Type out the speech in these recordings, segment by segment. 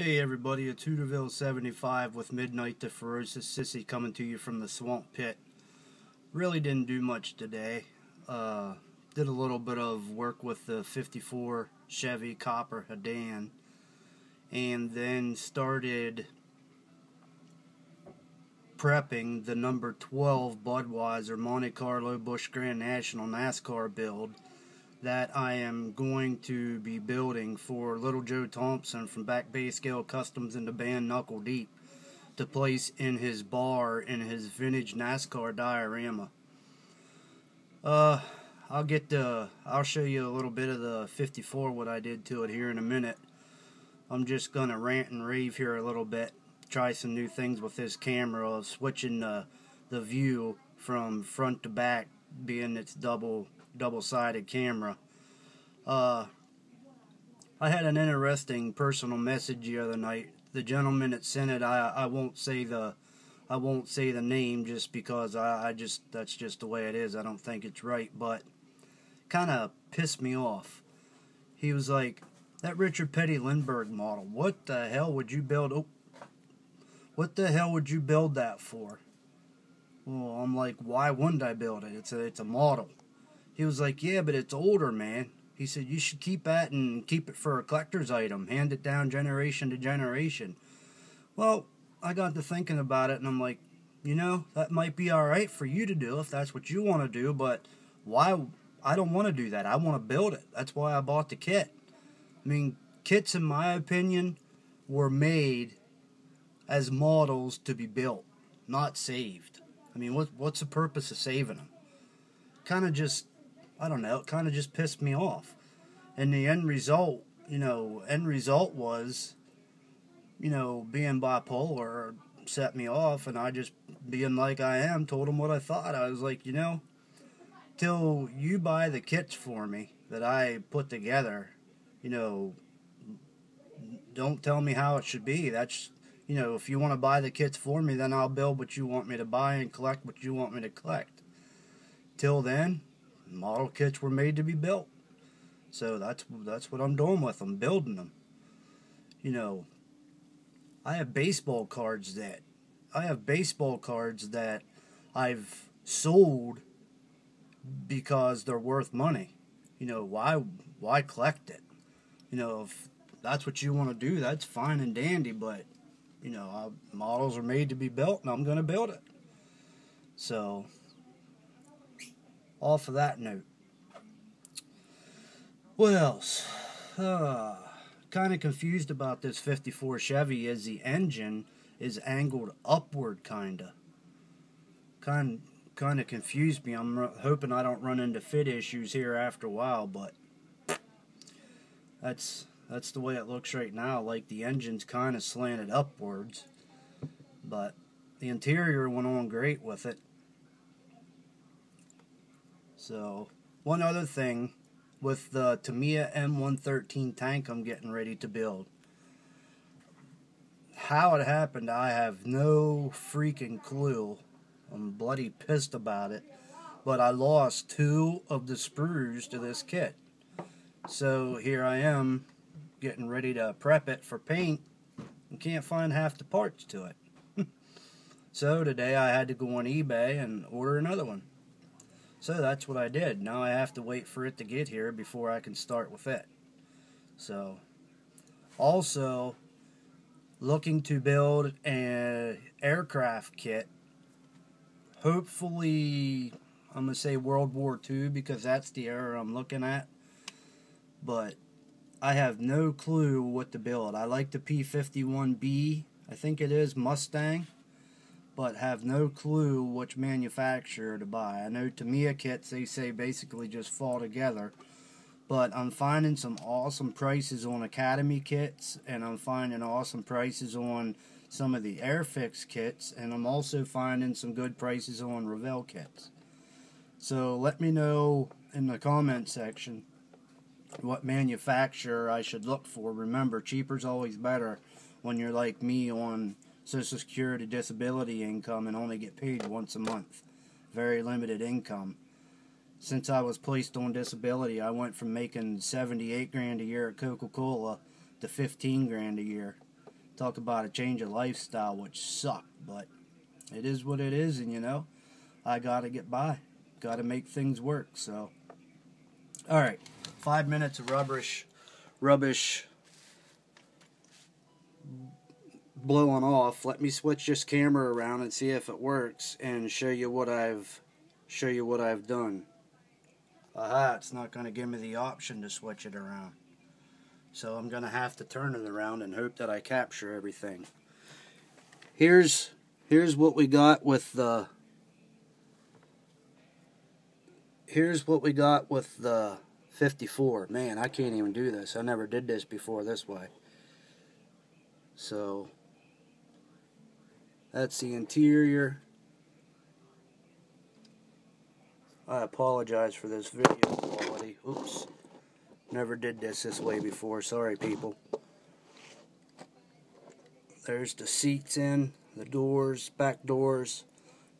Hey everybody, it's Hooterville75 with Midnight the Ferocious Sissy coming to you from the swamp pit. Really didn't do much today. Did a little bit of work with the 54 Chevy Copperhedan and then started prepping the number 12 Budweiser Monte Carlo Busch Grand National NASCAR build that I am going to be building for Little Joe Thompson from Back Bay Scale Customs and the band Knuckle Deep to place in his bar in his vintage NASCAR diorama. I'll show you a little bit of the 54, what I did to it here in a minute. I'm just gonna rant and rave here a little bit, try some new things with this camera of switching the view from front to back, being its double-sided camera. I had an interesting personal message the other night. The gentleman that sent it, I won't say the name just because that's just the way it is. I don't think it's right, but kind of pissed me off. He was like, "That Richard Petty Lindbergh model, what the hell would you build? Oh, what the hell would you build that for?" Well, I'm like, why wouldn't I build it? It's a model. He was like, "Yeah, but it's older, man." He said, "You should keep that and keep it for a collector's item. Hand it down generation to generation." Well, I got to thinking about it, and I'm like, that might be alright for you to do if that's what you want to do, but why? I don't want to do that. I want to build it. That's why I bought the kit. I mean, kits, in my opinion, were made as models to be built, not saved. I mean, what's the purpose of saving them? Kind of just, I don't know, it kind of just pissed me off. And the end result was, being bipolar set me off, and I just, being like I am, told him what I thought. I was like, till you buy the kits for me that I put together, don't tell me how it should be. That's, if you want to buy the kits for me, then I'll build what you want me to buy and collect what you want me to collect. Till then, model kits were made to be built. So that's what I'm doing with them, building them. I have baseball cards that I've sold because they're worth money. Why collect it? If that's what you want to do, that's fine and dandy, but models are made to be built, and I'm going to build it. So, off of that note, what else? Kind of confused about this 54 Chevy is the engine is angled upward, kind of confused me. I'm hoping I don't run into fit issues here after a while, but that's the way it looks right now. Like the engine's kind of slanted upwards, but the interior went on great with it. So, one other thing with the Tamiya M113 tank I'm getting ready to build. How it happened, I have no freaking clue. I'm bloody pissed about it. But I lost 2 of the sprues to this kit. So here I am getting ready to prep it for paint and can't find half the parts to it. So today I had to go on eBay and order another one. So that's what I did. Now I have to wait for it to get here before I can start with it. So, also looking to build an aircraft kit. Hopefully, I'm going to say World War II because that's the era I'm looking at. But I have no clue what to build. I like the P-51B, I think it is, Mustang, but have no clue which manufacturer to buy. I know Tamiya kits, they say, basically just fall together, but I'm finding some awesome prices on Academy kits, and I'm finding awesome prices on some of the Airfix kits, and I'm also finding some good prices on Revell kits. So let me know in the comment section what manufacturer I should look for. Remember, cheaper's always better when you're like me on Social Security disability income and only get paid once a month. Very limited income. Since I was placed on disability, I went from making $78 grand a year at Coca-Cola to $15 grand a year. Talk about a change of lifestyle, which sucked, but it is what it is, and you know, I gotta get by. Gotta make things work, so. Alright, 5 minutes of rubbish blowing off. Let me switch this camera around and see if it works and show you what I've done. Aha, it's not going to give me the option to switch it around. So I'm going to have to turn it around and hope that I capture everything. Here's what we got with the 54. Man, I can't even do this. I never did this before this way. So that's the interior. I apologize for this video quality. Oops. Never did this way before. Sorry, people. There's the seats in, the doors, back doors.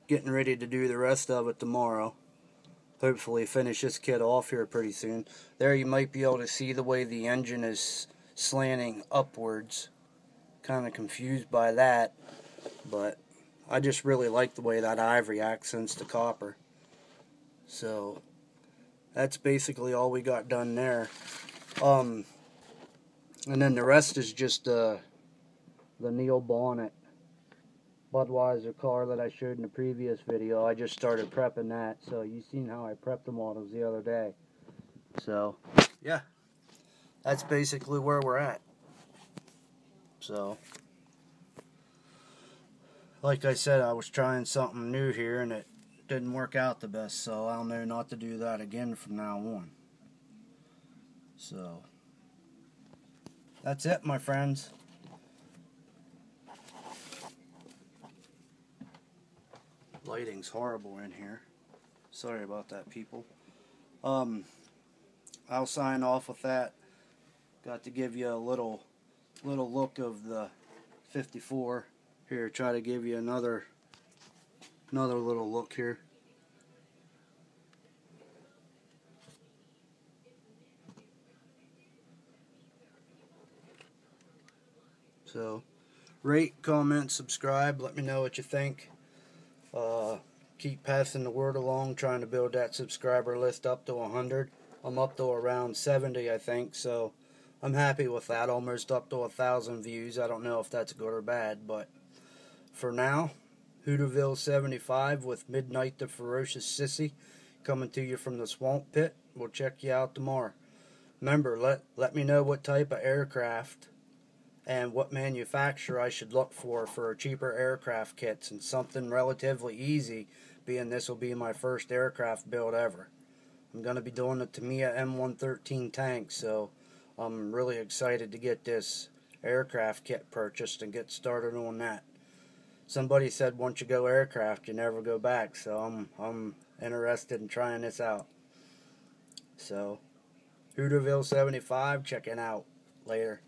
Getting ready to do the rest of it tomorrow. Hopefully finish this kit off here pretty soon. There you might be able to see the way the engine is slanting upwards. Kind of confused by that, but I just really like the way that ivory accents the copper. So that's basically all we got done there. And then the rest is just the Neil Bonnet Budweiser car that I showed in the previous video. I just started prepping that, so you seen how I prepped the models the other day. So yeah, that's basically where we're at. So like I said, I was trying something new here and it didn't work out the best, so I'll know not to do that again from now on. So that's it, my friends. Lighting's horrible in here. Sorry about that, people. I'll sign off with that. Got to give you a little look of the 54. Here, try to give you another little look here. So, rate, comment, subscribe. Let me know what you think. Keep passing the word along, trying to build that subscriber list up to 100. I'm up to around 70, I think, so I'm happy with that. Almost up to 1,000 views. I don't know if that's good or bad, but for now, Hooterville 75 with Midnight the Ferocious Sissy coming to you from the Swamp Pit. We'll check you out tomorrow. Remember, let me know what type of aircraft and what manufacturer I should look for cheaper aircraft kits, and something relatively easy, being this will be my first aircraft build ever. I'm going to be doing the Tamiya M113 tank, so I'm really excited to get this aircraft kit purchased and get started on that. Somebody said once you go aircraft, you never go back, so I'm interested in trying this out. So, Hooterville 75, checking out. Later.